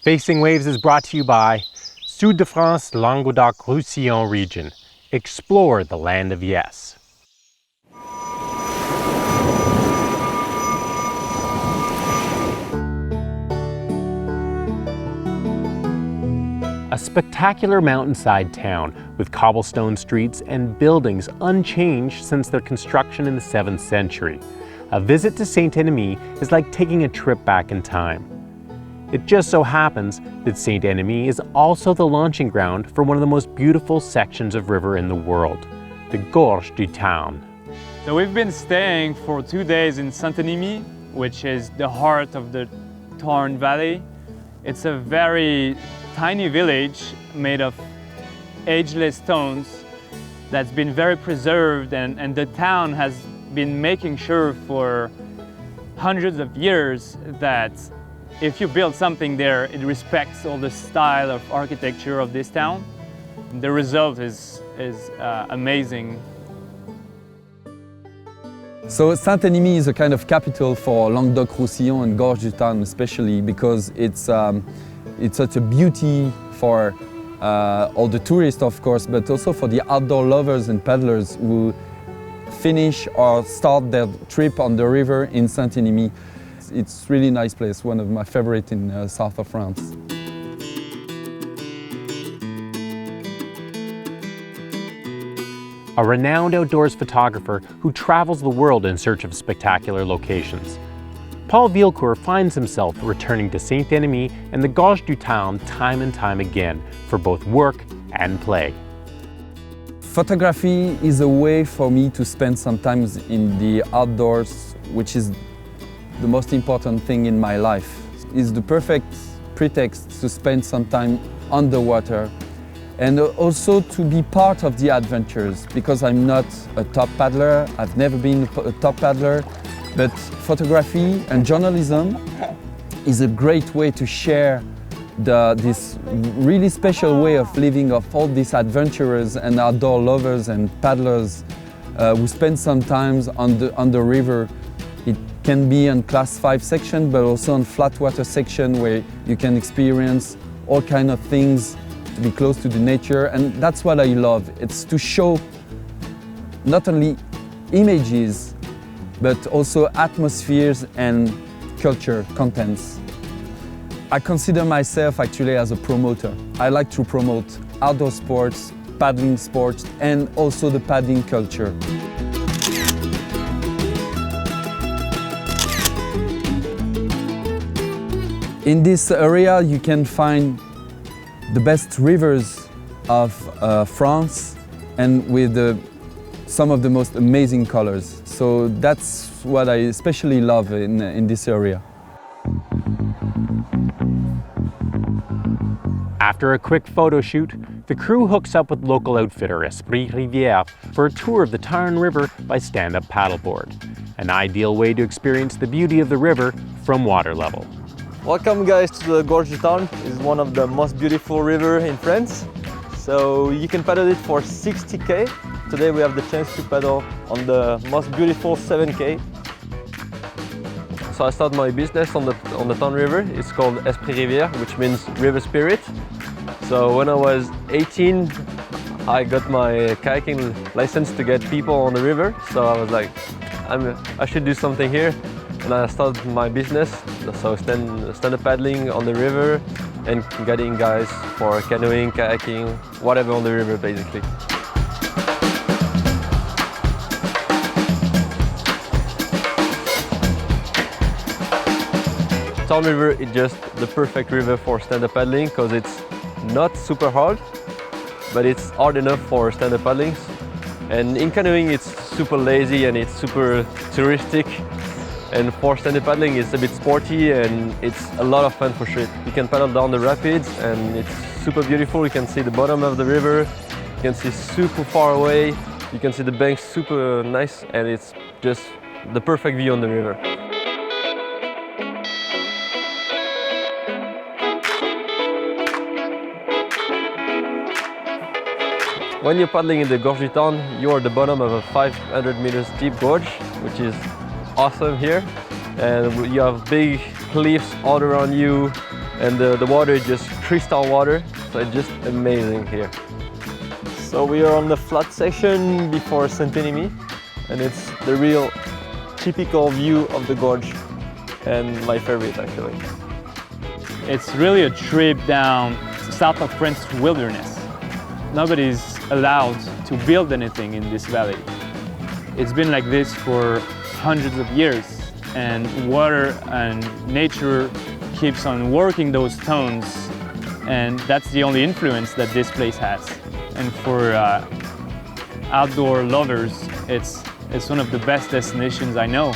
Facing Waves is brought to you by Sud de France Languedoc-Roussillon region. Explore the land of yes. A spectacular mountainside town with cobblestone streets and buildings unchanged since their construction in the 7th century. A visit to Saint-Enemy is like taking a trip back in time. It just so happens that Saint-Enemy is also the launching ground for one of the most beautiful sections of river in the world, the Gorge du Tarn. So we've been staying for 2 days in Saint-Enemy, which is the heart of the Tarn Valley. It's a very tiny village made of ageless stones that's been very preserved, and the town has been making sure for hundreds of years that if you build something there, it respects all the style of architecture of this town. The result is amazing. So Saint-Enemy is a kind of capital for Languedoc-Roussillon and Gorge du Tarn especially, because it's such a beauty for all the tourists, of course, but also for the outdoor lovers and paddlers who finish or start their trip on the river in Saint-Enemy. It's a really nice place, one of my favorites in south of France. A renowned outdoors photographer who travels the world in search of spectacular locations. Paul Villecourt finds himself returning to Saint-Enemy and the Gorge du Tarn time and time again for both work and play. Photography is a way for me to spend some time in the outdoors, which is the most important thing in my life. It's the perfect pretext to spend some time underwater and also to be part of the adventures, because I'm not a top paddler, I've never been a top paddler, but photography and journalism is a great way to share this really special way of living of all these adventurers and outdoor lovers and paddlers who spend some time on the river. It can be on class 5 section, but also on flat water section where you can experience all kinds of things, to be close to the nature, and that's what I love. It's to show not only images, but also atmospheres and culture contents. I consider myself actually as a promoter. I like to promote outdoor sports, paddling sports, and also the paddling culture. In this area you can find the best rivers of France, and with some of the most amazing colors. So that's what I especially love in this area. After a quick photo shoot, the crew hooks up with local outfitter Esprit Rivière for a tour of the Tarn River by stand-up paddleboard. An ideal way to experience the beauty of the river from water level. Welcome guys to the Gorge du Tarn. It's one of the most beautiful rivers in France. So you can paddle it for 60k. Today we have the chance to paddle on the most beautiful 7k. So I started my business on the Tarn River. It's called Esprit Rivière, which means river spirit. So when I was 18, I got my kayaking license to get people on the river. So I was like, I should do something here. And I started my business, so stand-up paddling on the river and getting guys for canoeing, kayaking, whatever on the river basically. Tarn River is just the perfect river for stand-up paddling because it's not super hard, but it's hard enough for stand-up paddling. And in canoeing it's super lazy and it's super touristic. And for stand-up paddling, it's a bit sporty and it's a lot of fun for sure. You can paddle down the rapids and it's super beautiful. You can see the bottom of the river. You can see super far away. You can see the banks super nice, and it's just the perfect view on the river. When you're paddling in the Gorge du Tarn, you're at the bottom of a 500 meters deep gorge, which is awesome here. And you have big cliffs all around you, and the water is just crystal water, so it's just amazing here. So we are on the flat section before Saint-Émile, and it's the real typical view of the gorge, and my favorite actually. It's really a trip down south of France wilderness. Nobody's allowed to build anything in this valley. It's been like this for hundreds of years, and water and nature keeps on working those tones, and that's the only influence that this place has. And for outdoor lovers, it's one of the best destinations I know.